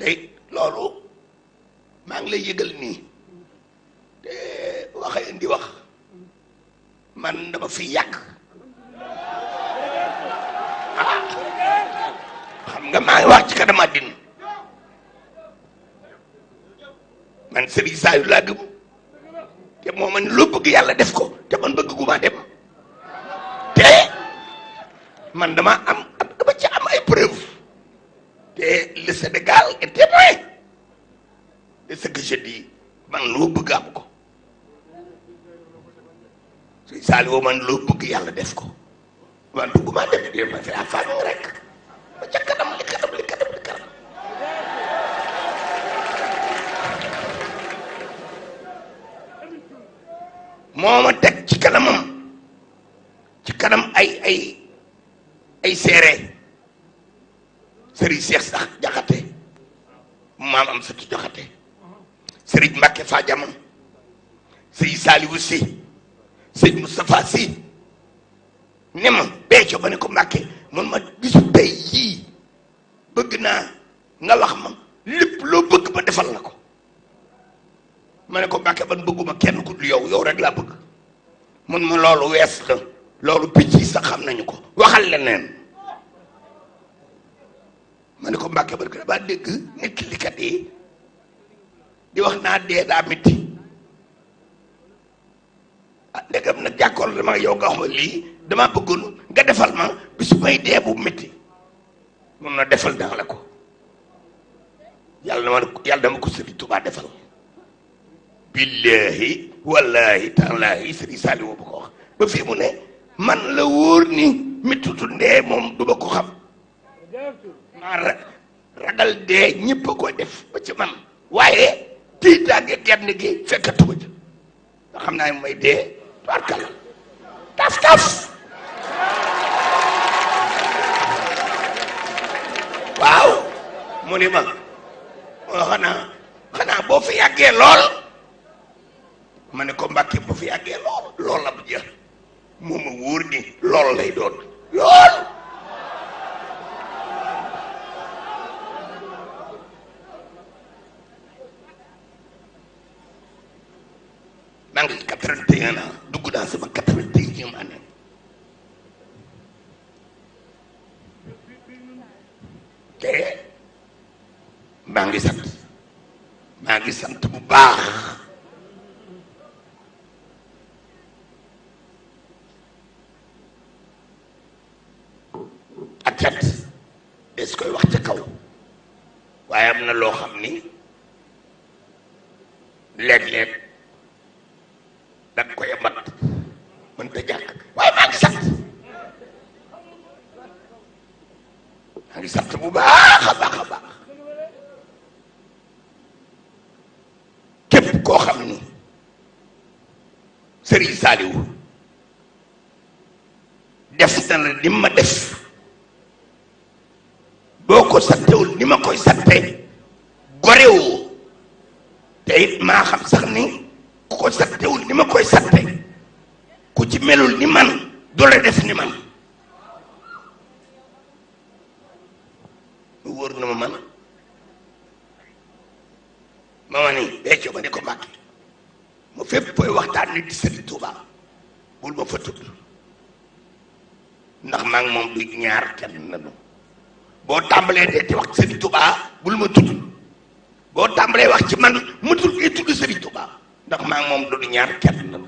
tey loolu maa ngi lay yëgal nii te waxee indi wax man dama fi yàgg xam nga maa ngi wax ci kanam àddina man Serigne Saliou laa gëm te moo man loo bëgg yàlla def ko te man bëgg gu ma dem te man dama ci am ay preuve te le Sénégal est témoin de ce que je dis man loo bëgg am ko Serigne Saliou man loo bëgg yàlla def ko man bëgg ma dem de ma fi affaire rek ba ca kanam li kanam li kanam li kanam moo ma teg ci kanamam ci kanam ay seere Serigne Cheikh sax Jaxate maam am satu Jaxate Serigne Mbacke Fadiama Serigne Saliou Sy Serigne Moustapha Sy ne ma Béthio ba ne ko Mbacke man ma bisu tey yii bëgg naa nga wax ma lépp loo bëgg ma defal la ko ma ne ko Mbacke ban bëgguma kenn ku dul yow rek laa bëgg mun ma loolu wees la loolu picc yi sax xam nañu ko waxal leneen ma ne ko Mbacke ban ko damaa dégg nit likat yi di wax naa dee daa métti ah ndegam nag jàkkoor dama yow nga wax ma lii dama bëggoon nga defal ma bisu may dee bu métti mun na defal naa la ko yàlla dama ko Sëriñ Tuubaa defal billahi wallahi taalaahi Sëriñ Saliou ba ko wax ba fii mu ne man la wóor ni méttitu ndee moom du ba ko xam maa ragal dee ñëpp a koy def ba ci man waaye tiitaange genn gi fekkatuma ci nga xam naa may dee tubaarkalla taf waaw mu ni ma xanaa boo fi yàggee lool ma ne ko Mbàkke boo fi yàggee lool la bu jeex moom ma wóor ni lool lay doon lool maa ngi 81 ans dugg naa sama 81e année te maa ngi sant bu baax ak cat des koy wax ca kaw waaye am na loo xam ni léeg-léeg da nga koy mat mën ta jàkk waaye maa ngi sant bu baax a baax a baax képp koo xam ni Serigne Saliou def na la ni ma def boo ko santewul ni ma koy sante gorewoo te it maa xam sax ni ku ko santewul ni ma koy sante ku ci melul ni man du la def ni man mu wóor na ma man ma ni Béthio ba ne ko Mbàkke mu fépp booy waxtaan nit di Serigne Touba bul ma fa tudd ndax maa ngi moom du ñaar kenn nanu boo tàmbalee dee di wax Serigne Touba bul ma tudd boo tàmbalee wax ci man mu tudd ngay tudd Serigne Touba ndax maa ngi moom du ñaar kenn nanu